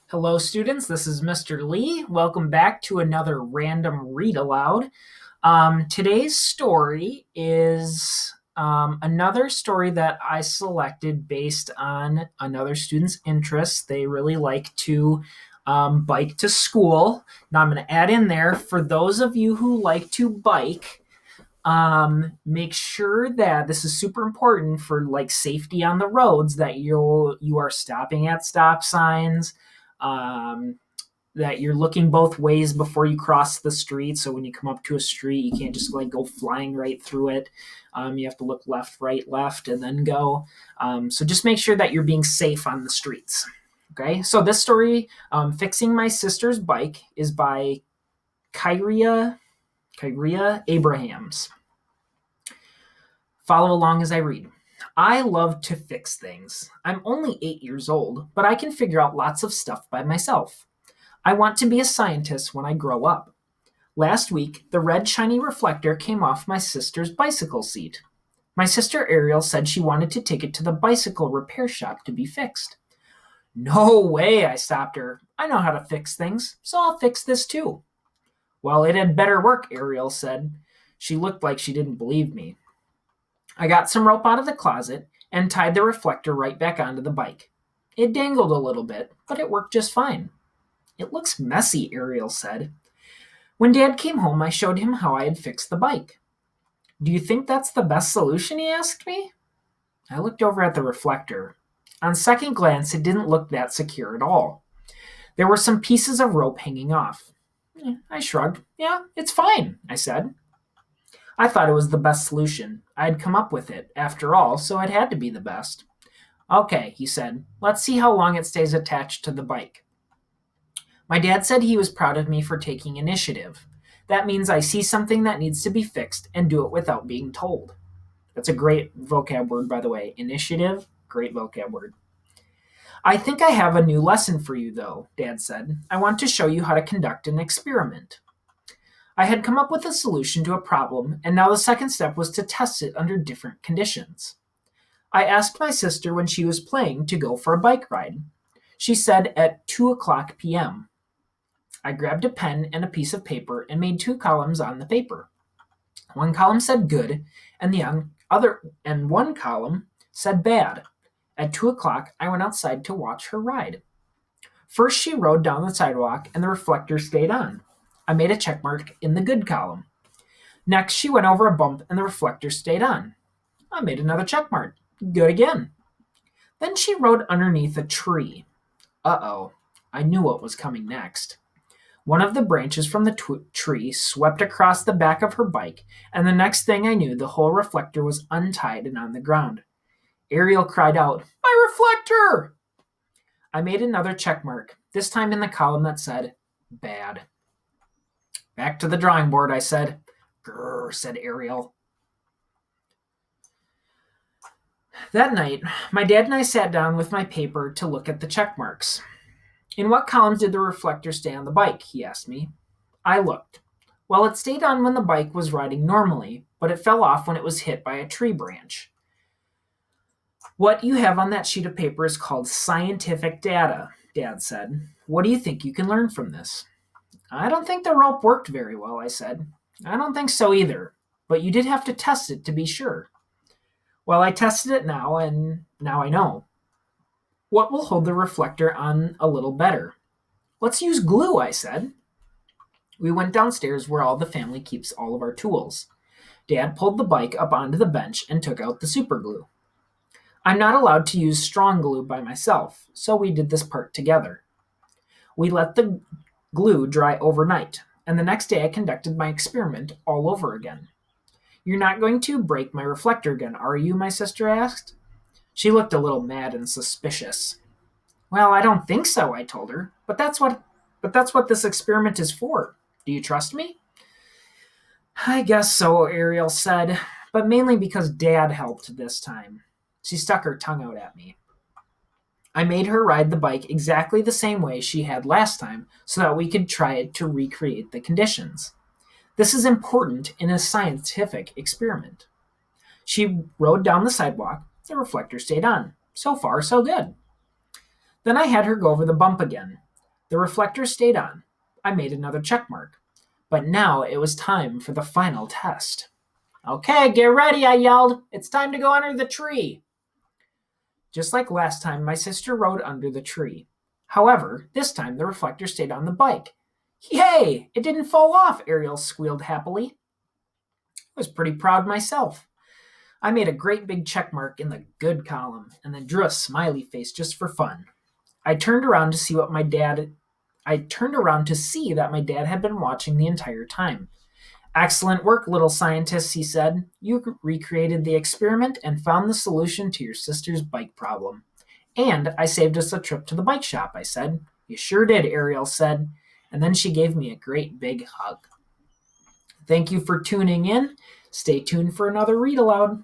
Hello, students. This is Mr. Lee. Welcome back to another random read aloud. Today's story is another story that I selected based on another student's interests. They really like to bike to school. Now, I'm going to add in there for those of you who like to bike. Make sure that this is super important for like safety on the roads that you are stopping at stop signs, um, that you're looking both ways before you cross the street. So when you come up to a street, you can't just like go flying right through it. You have to look left, right, left, and then go. So just make sure that you're being safe on the streets. Okay, so this story, Fixing My Sister's Bike, is by Kyria Abrahams. Follow along as I read. I love to fix things. I'm only 8 years old, but I can figure out lots of stuff by myself. I want to be a scientist when I grow up. Last week, the red shiny reflector came off my sister's bicycle seat. My sister Ariel said she wanted to take it to the bicycle repair shop to be fixed. No way, I stopped her. I know how to fix things, so I'll fix this too. Well, it had better work, Ariel said. She looked like she didn't believe me. I got some rope out of the closet and tied the reflector right back onto the bike. It dangled a little bit, but it worked just fine. It looks messy, Ariel said. When Dad came home, I showed him how I had fixed the bike. Do you think that's the best solution? He asked me. I looked over at the reflector. On second glance, it didn't look that secure at all. There were some pieces of rope hanging off. I shrugged. Yeah, it's fine, I said. I thought it was the best solution. I had come up with it, after all, so it had to be the best. Okay, he said. Let's see how long it stays attached to the bike. My dad said he was proud of me for taking initiative. That means I see something that needs to be fixed and do it without being told. That's a great vocab word, by the way. Initiative, great vocab word. I think I have a new lesson for you, though, Dad said. I want to show you how to conduct an experiment. I had come up with a solution to a problem, and now the second step was to test it under different conditions. I asked my sister when she was playing to go for a bike ride. She said at 2:00 p.m. I grabbed a pen and a piece of paper and made 2 columns on the paper. One column said good, and one column said bad. At 2:00, I went outside to watch her ride. First, she rode down the sidewalk, and the reflector stayed on. I made a check mark in the good column. Next, she went over a bump, and the reflector stayed on. I made another check mark. Good again. Then she rode underneath a tree. Uh-oh, I knew what was coming next. One of the branches from the tree swept across the back of her bike, and the next thing I knew, the whole reflector was untied and on the ground. Ariel cried out, "My reflector!" I made another check mark, this time in the column that said, bad. Back to the drawing board, I said. Grrr, said Ariel. That night, my dad and I sat down with my paper to look at the check marks. In what columns did the reflector stay on the bike? He asked me. I looked. Well, it stayed on when the bike was riding normally, but it fell off when it was hit by a tree branch. What you have on that sheet of paper is called scientific data, Dad said. What do you think you can learn from this? I don't think the rope worked very well, I said. I don't think so either, but you did have to test it to be sure. Well, I tested it now, and now I know. What will hold the reflector on a little better? Let's use glue, I said. We went downstairs where all the family keeps all of our tools. Dad pulled the bike up onto the bench and took out the super glue. I'm not allowed to use strong glue by myself, so we did this part together. We let the glue dry overnight, and the next day I conducted my experiment all over again. You're not going to break my reflector again, are you? My sister asked. She looked a little mad and suspicious. Well, I don't think so, I told her, but that's what this experiment is for. Do you trust me? I guess so, Ariel said, but mainly because Dad helped this time. She stuck her tongue out at me. I made her ride the bike exactly the same way she had last time so that we could try it to recreate the conditions. This is important in a scientific experiment. She rode down the sidewalk. The reflector stayed on. So far, so good. Then I had her go over the bump again. The reflector stayed on. I made another check mark. But now it was time for the final test. Okay, get ready, I yelled. It's time to go under the tree. Just like last time, my sister rode under the tree. However, this time the reflector stayed on the bike. Yay! It didn't fall off, Ariel squealed happily. I was pretty proud myself. I made a great big check mark in the good column and then drew a smiley face just for fun. I turned around to see that my dad had been watching the entire time. Excellent work, little scientists, he said. You recreated the experiment and found the solution to your sister's bike problem. And I saved us a trip to the bike shop, I said. You sure did, Ariel said. And then she gave me a great big hug. Thank you for tuning in. Stay tuned for another read aloud.